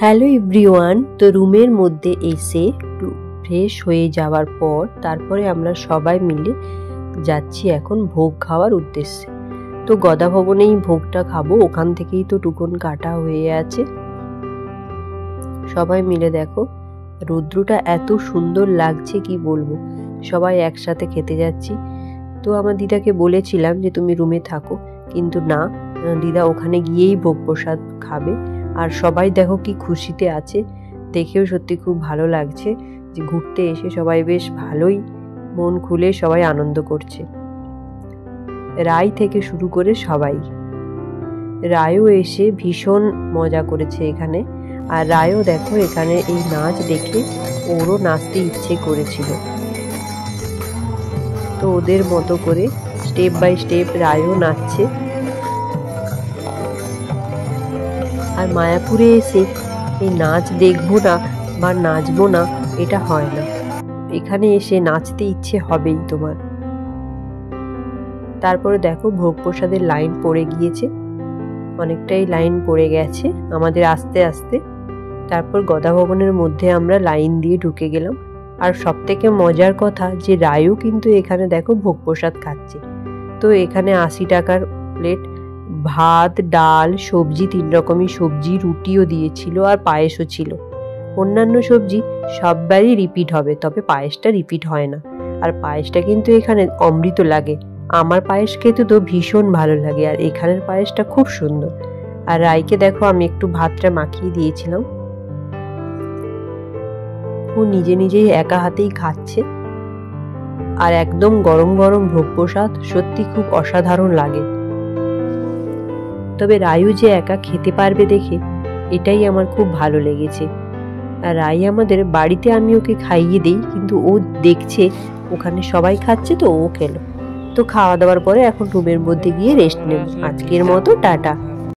Hello everyone. তো রুমের মধ্যে এসে ফ্রেশ হয়ে যাওয়ার পর তারপরে আমরা সবাই মিলে যাচ্ছি এখন ভোগ খাওয়ার উদ্দেশ্যে। তো গদা ভবনেই ভোগটা খাবো, ওখান থেকেই তো টুকন কাটা হয়ে আছে। সবাই মিলে দেখো রৌদ্রটা এত সুন্দর লাগছে কি বলবো, সবাই একসাথে খেতে যাচ্ছি। তো আমার দিদাকে বলেছিলাম যে তুমি রুমে থাকো, কিন্তু না, দিদা ওখানে গিয়েই ভোগ প্রসাদ খাবে। আর সবাই দেখো কি খুশিতে আছে, দেখেও সত্যি খুব ভালো লাগছে যে ঘুরতে এসে সবাই বেশ ভালোই মন খুলে সবাই আনন্দ করছে। রাই থেকে শুরু করে সবাই, রায়ও এসে ভীষণ মজা করেছে এখানে। আর রায়ও দেখো এখানে এই নাচ দেখে ওরও নাচতে ইচ্ছে করেছিল, তো ওদের মতো করে স্টেপ বাই স্টেপ রায়ও নাচছে। আর মায়াপুরে এসে এই নাচ দেখবো না বা নাচবো না এটা হয় না, এখানে এসে নাচতে ইচ্ছে হবেই তোমার। তারপরে দেখো ভোগ প্রসাদের লাইন পড়ে গিয়েছে, অনেকটাই লাইন পড়ে গেছে আমাদের আস্তে আস্তে। তারপর গদা ভবনের মধ্যে আমরা লাইন দিয়ে ঢুকে গেলাম। আর সব থেকে মজার কথা যে রায়ও কিন্তু এখানে দেখো ভোগ প্রসাদ খাচ্ছে। তো এখানে 80 টাকার প্লেট, ভাত, ডাল, সবজি, 3 রকমই সবজি, রুটিও দিয়েছিল আর পায়েসও ছিল। অন্যান্য সবজি সববারই রিপিট হবে, তবে পায়েসটা রিপিট হয় না। আর পায়েসটা কিন্তু এখানে অমৃত লাগে, আমার পায়েস খেতে তো ভীষণ ভালো লাগে, আর এখানের পায়েসটা খুব সুন্দর। আর রায়কে দেখো আমি একটু ভাতটা মাখিয়ে দিয়েছিলাম, ও নিজে নিজেই একা হাতেই খাচ্ছে। আর একদম গরম গরম ভোগ প্রসাদ সত্যি খুব অসাধারণ লাগে। তবে রায়ু যে একা খেতে পারবে দেখে এটাই আমার খুব ভালো লেগেছে। আর রাই আমাদের বাড়িতে আমি ওকে খাইয়ে দিই, কিন্তু ও দেখছে ওখানে সবাই খাচ্ছে তো ও খেলো। তো খাওয়া দাওয়ার পরে এখন রুমের মধ্যে গিয়ে রেস্ট নেব। আজকের মতো টাটা।